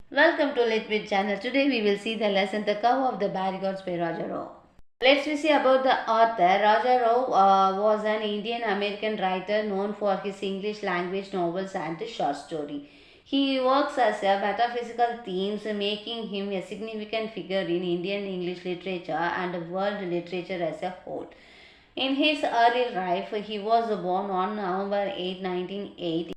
Welcome to Litbit channel. Today we will see the lesson The Cover of the Barricades by Raja Rao. Let's see about the author. Raja Rao was an Indian American writer known for his English language novels and short story. He works as a metaphysical themes, making him a significant figure in Indian English literature and world literature as a whole. In his early life, he was born on November 8, 1908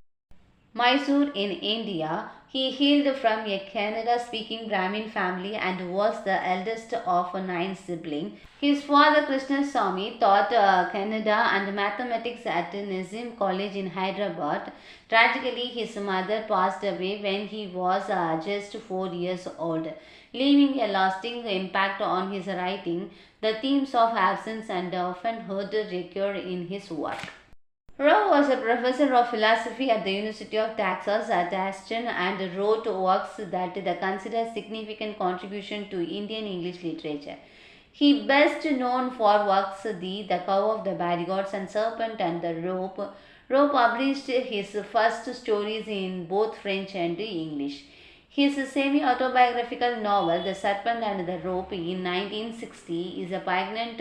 Mysore in India. He hailed from a Kannada speaking Brahmin family and was the eldest of nine siblings. His father Krishnasamy taught Kannada and mathematics at Nizam College in Hyderabad. Tragically, his mother passed away when he was just 4 years old, leaving a lasting impact on his writing. The themes of absence and often heard recur in his work. Rao was a professor of philosophy at the University of Texas at Austin and wrote works that they consider significant contribution to Indian English literature. He best known for works The Cover of the Barricades and Serpent and the Rope. Rao published his first stories in both French and English. His semi-autobiographical novel The Serpent and the Rope in 1960 is a poignant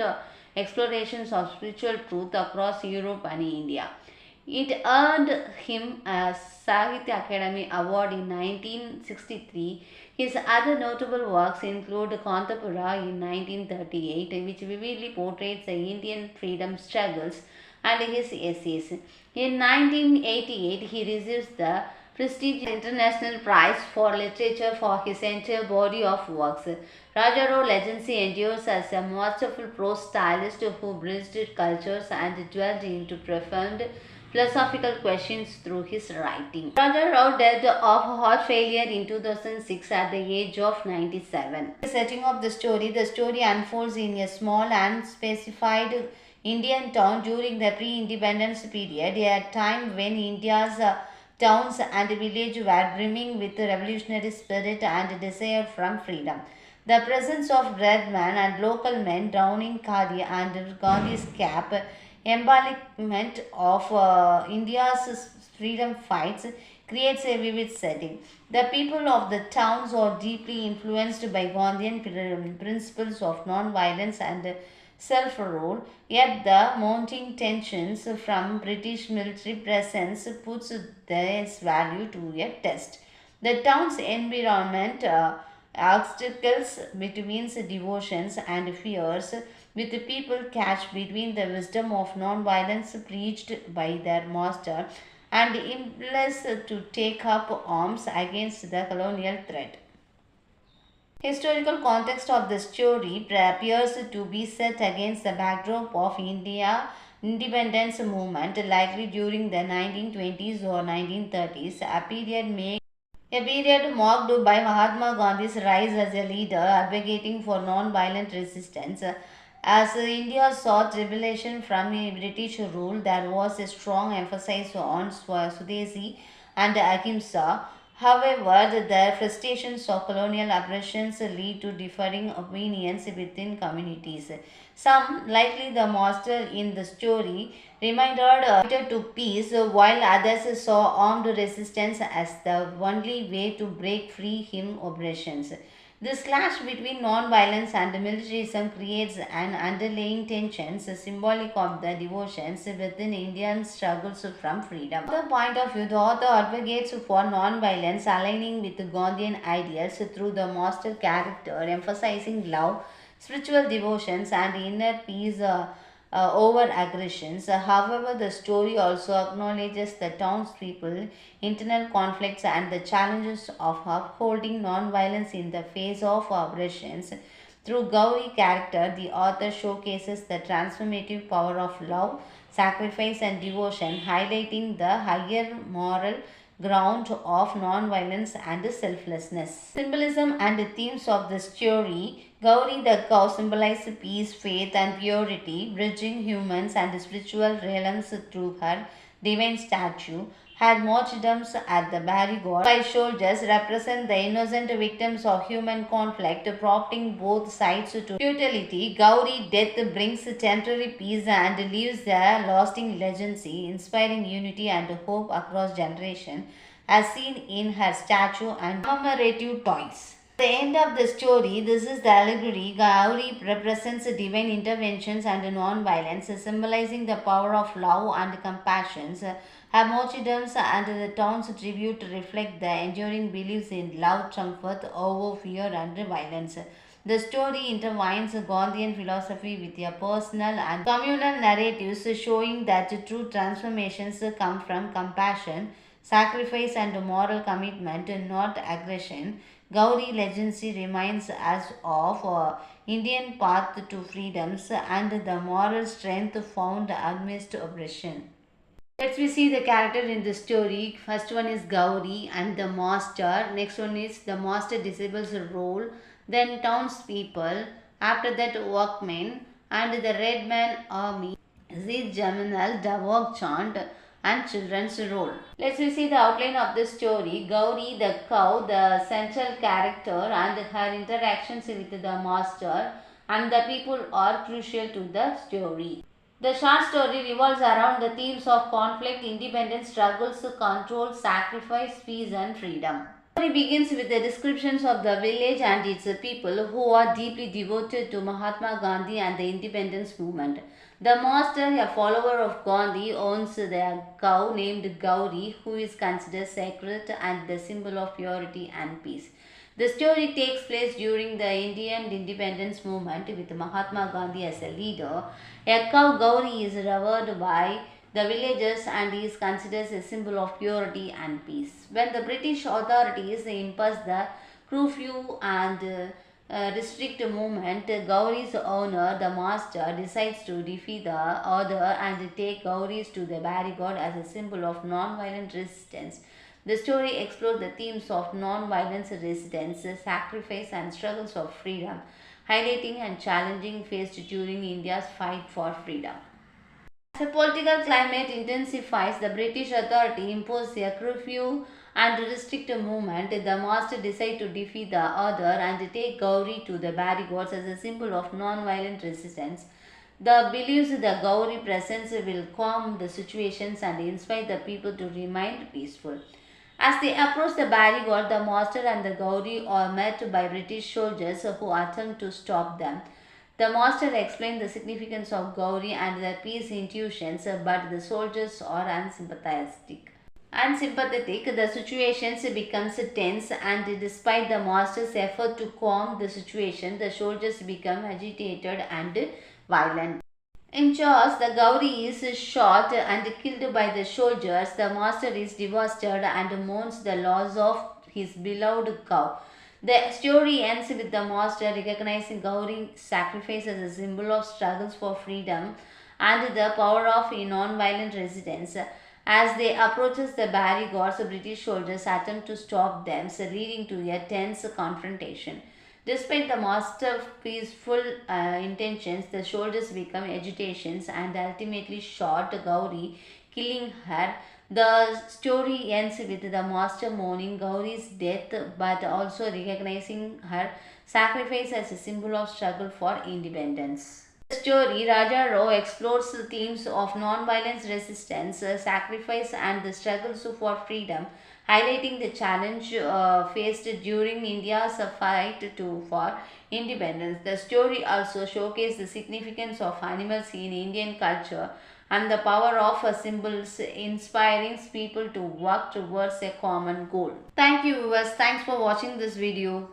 explorations of spiritual truth across Europe and India. It earned him a Sahitya Academy Award in 1963. His other notable works include Kantapura in 1938, which vividly portrays the Indian freedom struggles, and his essays. In 1988, he receives the prestigious International Prize for Literature for his entire body of works. Raja Rao legacy endures as a masterful prose stylist who bridged cultures and dwelled into profound philosophical questions through his writing. Raja Rao died of heart failure in 2006 at the age of 97. The setting of the story unfolds in a small and specified Indian town during the pre-independence period, a time when India's towns and villages were brimming with revolutionary spirit and desire from freedom. The presence of red men and local men donning khadi and Gandhi's cap, embellishment of India's freedom fights, creates a vivid setting. The people of the towns are deeply influenced by Gandhian principles of non-violence and self-rule, yet the mounting tensions from British military presence puts this value to a test. The town's environment obstacles between devotions and fears, with the people catch between the wisdom of non-violence preached by their master and impulse to take up arms against the colonial threat. Historical context of the story appears to be set against the backdrop of India independence movement, likely during the 1920s or 1930s, a period marked by Mahatma Gandhi's rise as a leader advocating for non-violent resistance. As India sought liberation from British rule, there was a strong emphasis on Swadeshi and Ahimsa. However, the frustrations of colonial oppressions lead to differing opinions within communities. Some, likely the master in the story, remained to peace, while others saw armed resistance as the only way to break free him oppressions. This clash between non-violence and militarism creates an underlying tension symbolic of the devotions within Indian struggles from freedom. From the point of view, the author advocates for non-violence, aligning with Gandhian ideals through the master character, emphasizing love, spiritual devotions, and inner peace over aggressions. However, the story also acknowledges the townspeople internal conflicts and the challenges of upholding non-violence in the face of aggressions. Through Gauri character, the author showcases the transformative power of love, sacrifice, and devotion, highlighting the higher moral ground of non-violence and selflessness. Symbolism and themes of the story. Gauri the cow symbolizes peace, faith, and purity, bridging humans and spiritual realms through her divine statue. Her martyrdoms at the Barricades by soldiers represent the innocent victims of human conflict, prompting both sides to futility. Gauri death brings temporary peace and leaves a lasting legacy, inspiring unity and hope across generations. as seen in her statue and commemorative toys. At the end of the story, this is the allegory. Gauri represents divine interventions and non-violence, symbolizing the power of love and compassion. Her martyrdoms and the town's tribute reflect the enduring beliefs in love, comfort over fear and violence. The story intertwines Gandhian philosophy with a personal and communal narratives, showing that true transformations come from compassion, sacrifice, and moral commitment, not aggression. Gauri legacy reminds us of Indian path to freedoms and the moral strength found amidst oppression. Let's we see the character in the story. First one is Gauri and the master. Next one is the master disables a role. Then townspeople. After that workmen and the red man army. The Jaminal, the work chant and children's role. Let's see the outline of the story. Gauri the cow, the central character, and her interactions with the master and the people are crucial to the story. The short story revolves around the themes of conflict, independence, struggles, control, sacrifice, peace, and freedom. The story begins with the descriptions of the village and its people who are deeply devoted to Mahatma Gandhi and the independence movement. The master, a follower of Gandhi, owns a cow named Gauri, who is considered sacred and the symbol of purity and peace. The story takes place during the Indian independence movement with Mahatma Gandhi as a leader. A cow Gauri is revered by the villagers and is considered a symbol of purity and peace. When the British authorities imposed the curfew and restrict movement, Gauri's owner, the master, decides to defy the order and take Gauris to the barricade as a symbol of non-violent resistance. The story explores the themes of non-violence resistance, sacrifice and struggles of freedom, highlighting and challenging faced during India's fight for freedom. As the political climate intensifies, the British authority imposed a curfew and restrict movement. The master decided to defy the order and take Gauri to the barricades as a symbol of non-violent resistance. The believes the Gauri presence will calm the situations and inspire the people to remain peaceful. As they approach the barricade, the master and the Gauri are met by British soldiers who attempt to stop them. The master explained the significance of Gauri and their peace intuitions, but the soldiers are unsympathetic. The situation becomes tense, and despite the master's effort to calm the situation, the soldiers become agitated and violent. In chaos, the Gauri is shot and killed by the soldiers. The master is devastated and mourns the loss of his beloved cow. The story ends with the master recognizing Gauri's sacrifice as a symbol of struggles for freedom and the power of non-violent resistance. As they approach the barricades, the British soldiers attempt to stop them, leading to a tense confrontation. Despite the master's peaceful intentions, the soldiers become agitations and ultimately shot Gauri, killing her. The story ends with the master mourning Gauri's death but also recognizing her sacrifice as a symbol of struggle for independence. The story Raja Rao explores the themes of non-violence resistance, sacrifice and the struggles for freedom, highlighting the challenge faced during India's fight for independence. The story also showcases the significance of animals in Indian culture and the power of symbols, inspiring people to work towards a common goal. Thank you viewers. Thanks for watching this video.